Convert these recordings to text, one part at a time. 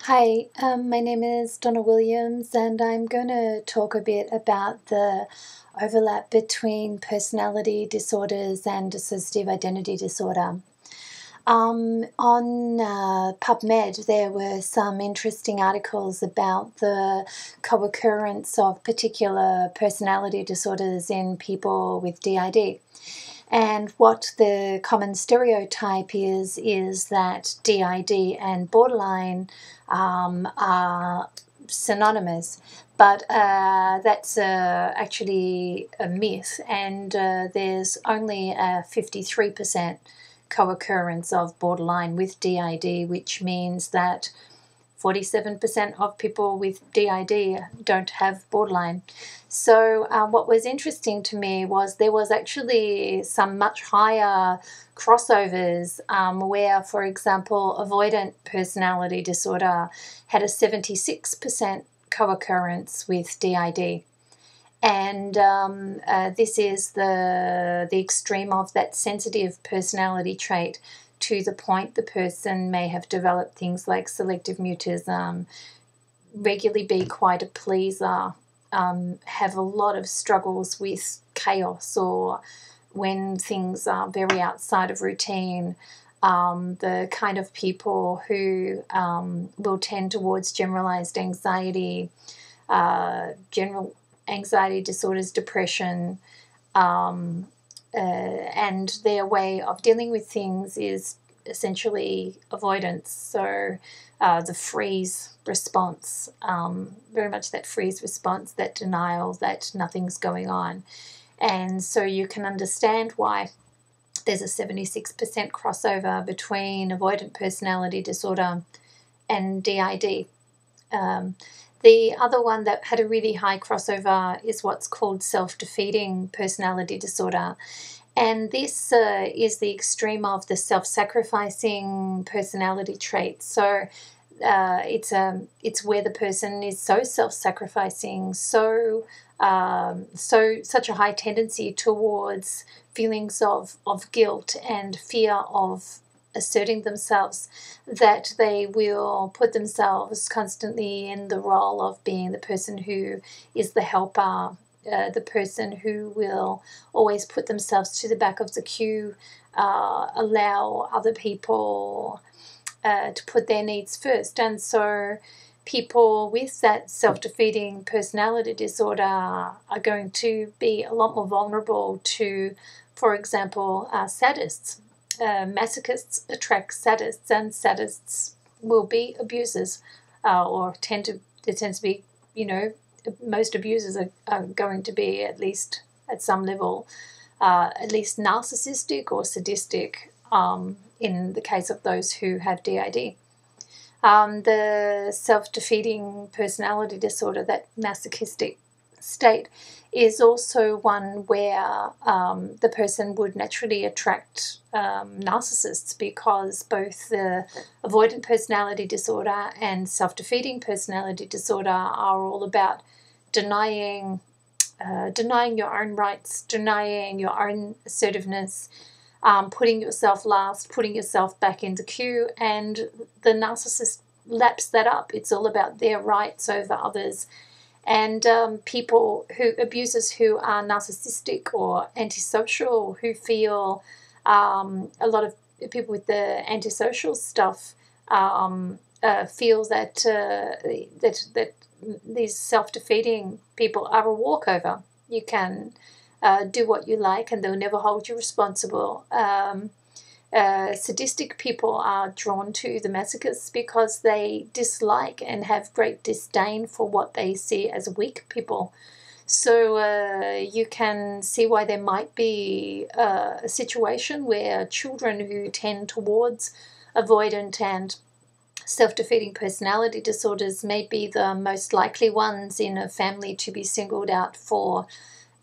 Hi, my name is Donna Williams, and I'm going to talk a bit about the overlap between personality disorders and dissociative identity disorder. On PubMed, there were some interesting articles about the co-occurrence of particular personality disorders in people with DID. And what the common stereotype is that DID and borderline are synonymous, but that's actually a myth, and there's only a 53% co-occurrence of borderline with DID, which means that 47% of people with DID don't have borderline. So what was interesting to me was there was actually some much higher crossovers where, for example, Avoidant Personality Disorder had a 76% co-occurrence with DID. And this is the extreme of that sensitive personality trait, to the point the person may have developed things like selective mutism, regularly be quite a pleaser, have a lot of struggles with chaos or when things are very outside of routine, the kind of people who will tend towards generalized anxiety, general anxiety disorders, depression, and their way of dealing with things is essentially avoidance. So the freeze response, very much that freeze response, that denial that nothing's going on. And so you can understand why there's a 76% crossover between avoidant personality disorder and DID. The other one that had a really high crossover is what's called self-defeating personality disorder. And this is the extreme of the self-sacrificing personality trait. So it's where the person is so self-sacrificing, such a high tendency towards feelings of guilt and fear of asserting themselves, that they will put themselves constantly in the role of being the person who is the helper, the person who will always put themselves to the back of the queue, allow other people to put their needs first. And so people with that self-defeating personality disorder are going to be a lot more vulnerable to, for example, sadists. Masochists attract sadists, and sadists will be abusers, or tend to be, most abusers are going to be, at least at some level, at least narcissistic or sadistic, in the case of those who have DID. The self-defeating personality disorder, that masochistic state, is also one where the person would naturally attract narcissists, because both the avoidant personality disorder and self-defeating personality disorder are all about denying your own rights, denying your own assertiveness, putting yourself last, putting yourself back in the queue, and the narcissist laps that up. It's all about their rights over others. And abusers who are narcissistic or antisocial, who feel, a lot of people with the antisocial stuff feel that these self-defeating people are a walkover. You can do what you like and they'll never hold you responsible. Sadistic people are drawn to the masochists because they dislike and have great disdain for what they see as weak people. So you can see why there might be a situation where children who tend towards avoidant and self-defeating personality disorders may be the most likely ones in a family to be singled out for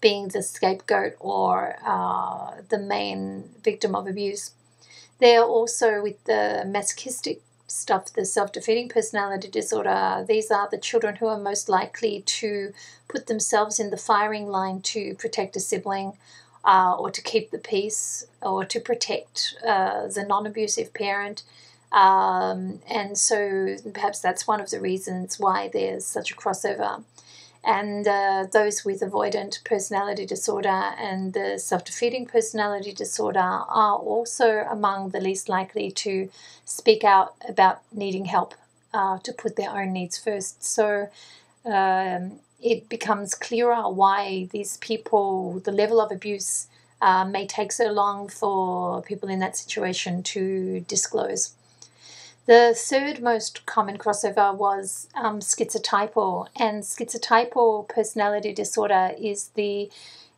being the scapegoat or the main victim of abuse. They're also, with the masochistic stuff, the self-defeating personality disorder, these are the children who are most likely to put themselves in the firing line to protect a sibling, or to keep the peace, or to protect the non-abusive parent. And so perhaps that's one of the reasons why there's such a crossover. And those with avoidant personality disorder and the self-defeating personality disorder are also among the least likely to speak out about needing help, to put their own needs first. So it becomes clearer why these people, the level of abuse may take so long for people in that situation to disclose. The third most common crossover was schizotypal, and schizotypal personality disorder is the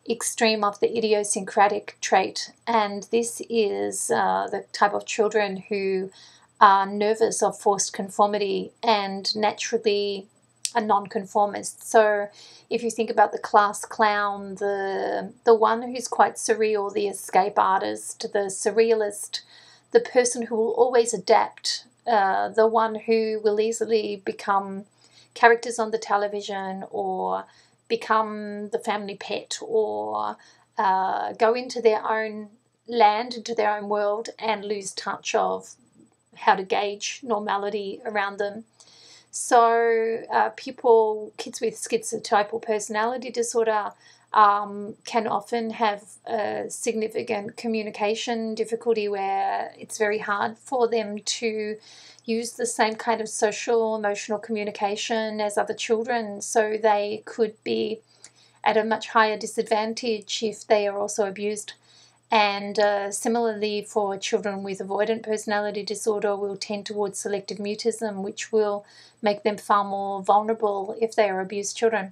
extreme of the idiosyncratic trait, and this is the type of children who are nervous of forced conformity and naturally a nonconformist. So if you think about the class clown, the one who's quite surreal, the escape artist, the surrealist, the person who will always adapt, the one who will easily become characters on the television or become the family pet or go into their own land, into their own world, and lose touch of how to gauge normality around them. So kids with schizotypal personality disorder can often have significant communication difficulty where it's very hard for them to use the same kind of social, emotional communication as other children. So they could be at a much higher disadvantage if they are also abused. And similarly, for children with avoidant personality disorder, will tend towards selective mutism, which will make them far more vulnerable if they are abused children.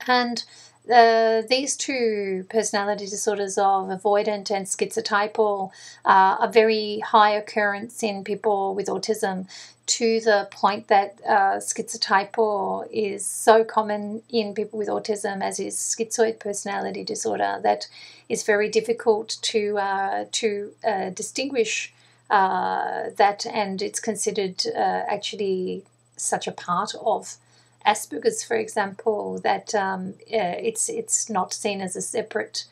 And these two personality disorders of avoidant and schizotypal are very high occurrence in people with autism, to the point that schizotypal is so common in people with autism, as is schizoid personality disorder, that it's very difficult to distinguish that, and it's considered actually such a part of Asperger's, for example, that it's not seen as a separate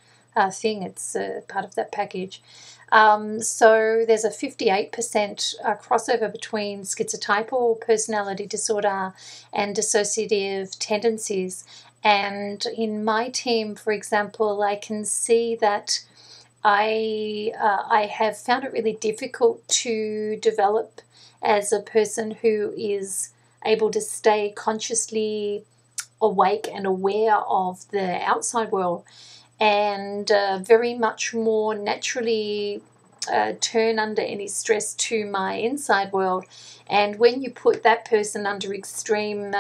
thing. It's part of that package. So there's a 58% crossover between schizotypal personality disorder and dissociative tendencies. And in my team, for example, I can see that I have found it really difficult to develop as a person who is able to stay consciously awake and aware of the outside world, and very much more naturally turn under any stress to my inside world. And when you put that person under extreme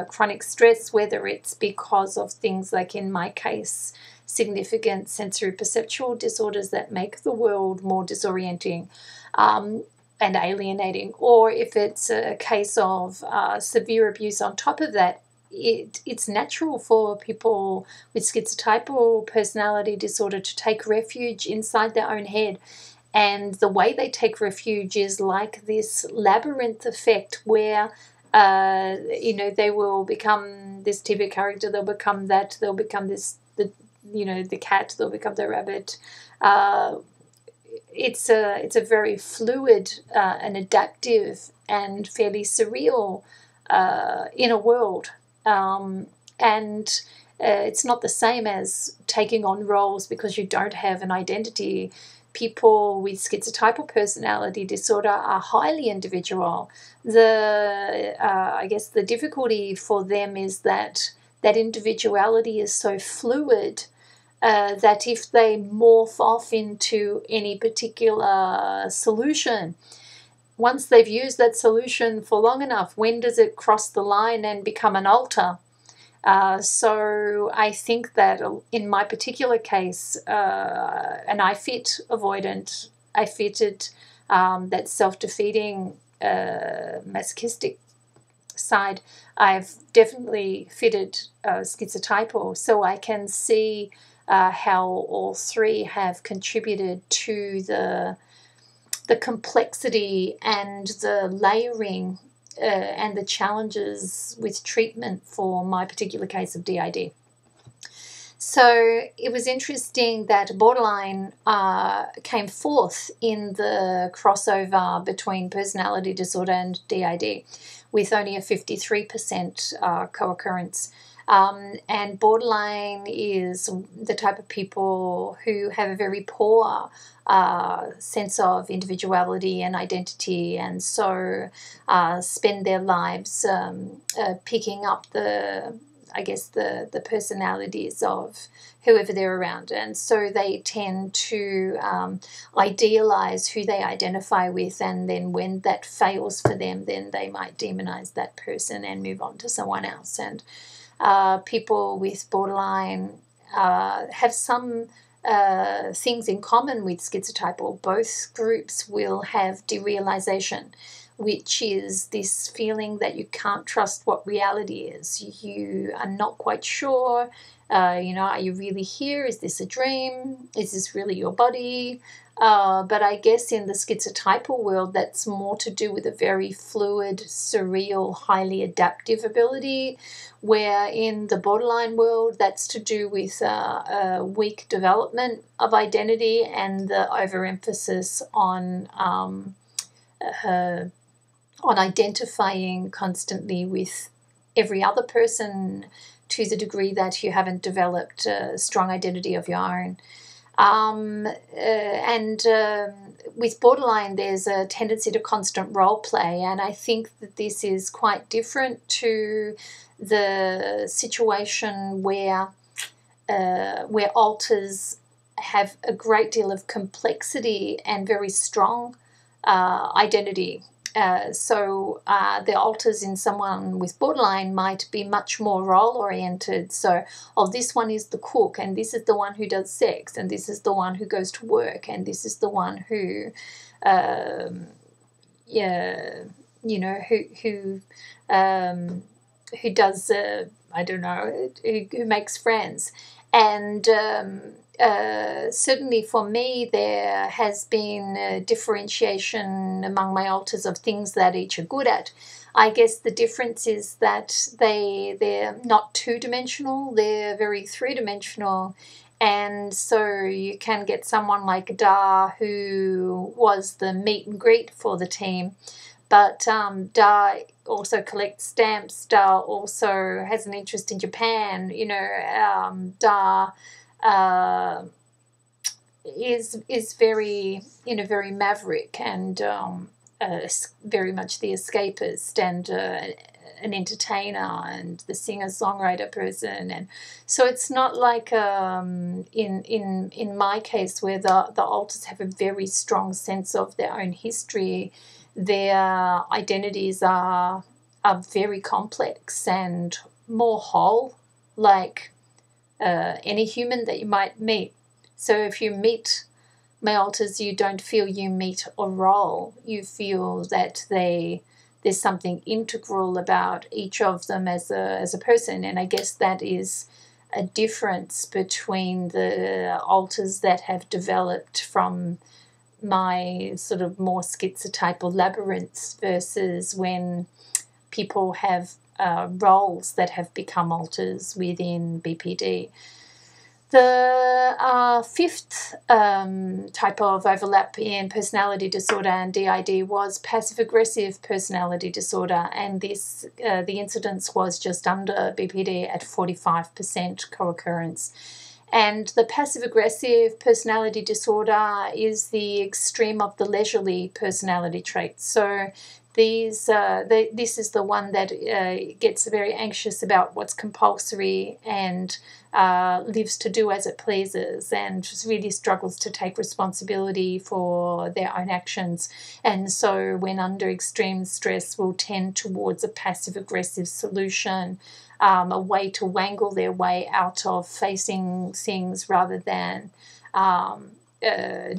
chronic stress, whether it's because of things like, in my case, significant sensory perceptual disorders that make the world more disorienting and alienating, or if it's a case of severe abuse on top of that, it's natural for people with schizotypal personality disorder to take refuge inside their own head. And the way they take refuge is like this labyrinth effect where, they will become this TV character, they'll become that, they'll become the cat, they'll become the rabbit. It's a very fluid and adaptive and fairly surreal inner world. And it's not the same as taking on roles because you don't have an identity. People with schizotypal personality disorder are highly individual. I guess the difficulty for them is that individuality is so fluid that if they morph off into any particular solution, once they've used that solution for long enough, when does it cross the line and become an alter? So I think that in my particular case, and I fit avoidant, I fitted that self-defeating masochistic side. I've definitely fitted schizotypal, so I can see how all three have contributed to the complexity and the layering and the challenges with treatment for my particular case of DID. So it was interesting that borderline came forth in the crossover between personality disorder and DID, with only a 53% co-occurrence. And borderline is the type of people who have a very poor sense of individuality and identity, and so spend their lives picking up the personalities of whoever they're around. And so they tend to idealize who they identify with, and then when that fails for them, then they might demonize that person and move on to someone else. And people with borderline have some things in common with schizotypal. Both groups will have derealization, which is this feeling that you can't trust what reality is. You are not quite sure, are you really here? Is this a dream? Is this really your body? But I guess in the schizotypal world, that's more to do with a very fluid, surreal, highly adaptive ability, where in the borderline world, that's to do with a weak development of identity and the overemphasis on identifying constantly with every other person to the degree that you haven't developed a strong identity of your own. With borderline, there's a tendency to constant role play, and I think that this is quite different to the situation where alters have a great deal of complexity and very strong identity. So the alters in someone with borderline might be much more role-oriented. So, this one is the cook, and this is the one who does sex, and this is the one who goes to work, and this is the one who, who does, who makes friends. And certainly for me, there has been a differentiation among my alters of things that each are good at. I guess the difference is that they're not two-dimensional, they're very three-dimensional. And so you can get someone like Da, who was the meet and greet for the team. But Da also collects stamps. Da also has an interest in Japan. Da is very, very maverick and very much the escapist and an entertainer and the singer-songwriter person. And so it's not like in my case where the alters have a very strong sense of their own history. Their identities are very complex and more whole, like any human that you might meet. So if you meet my alters, you don't feel you meet a role. You feel that there's something integral about each of them as a person. And I guess that is a difference between the alters that have developed from my sort of more schizotypal labyrinths versus when people have roles that have become alters within BPD. The fifth type of overlap in personality disorder and DID was passive-aggressive personality disorder, and this the incidence was just under BPD at 45% co-occurrence. And the passive-aggressive personality disorder is the extreme of the leisurely personality traits. So this is the one that gets very anxious about what's compulsory and lives to do as it pleases and just really struggles to take responsibility for their own actions. And so when under extreme stress will tend towards a passive-aggressive solution, a way to wangle their way out of facing things rather than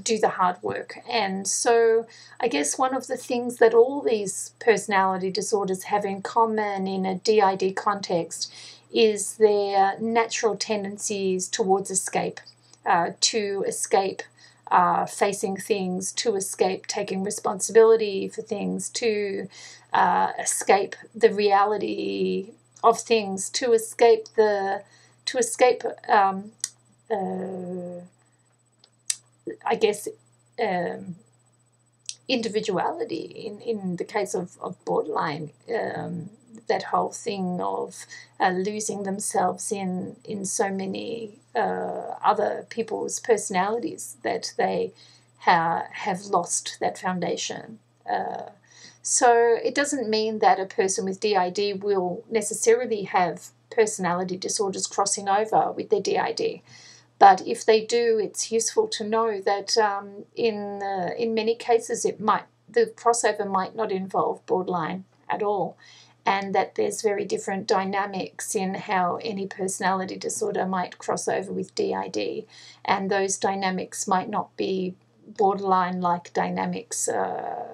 do the hard work. And so I guess one of the things that all these personality disorders have in common in a DID context is their natural tendencies towards escape, to escape facing things, to escape taking responsibility for things, to escape the reality of things, to escape the to escape, I guess, individuality in the case of borderline, that whole thing of losing themselves in so many other people's personalities that they have lost that foundation. So it doesn't mean that a person with DID will necessarily have personality disorders crossing over with their DID. But if they do, it's useful to know that in many cases the crossover might not involve borderline at all, and that there's very different dynamics in how any personality disorder might cross over with DID, and those dynamics might not be borderline-like dynamics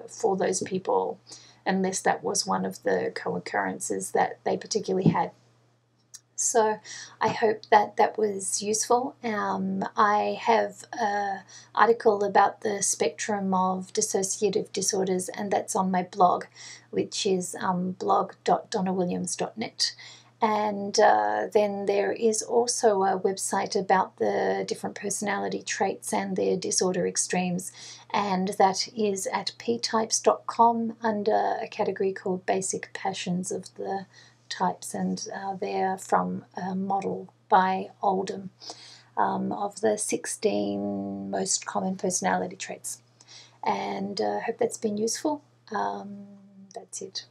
for those people, unless that was one of the co-occurrences that they particularly had. So I hope that was useful. I have an article about the spectrum of dissociative disorders, and that's on my blog, which is blog.donnawilliams.net. And then there is also a website about the different personality traits and their disorder extremes, and that is at ptypes.com under a category called Basic Passions of the Types, and they're from a model by Oldham of the 16 most common personality traits. And I hope that's been useful. That's it.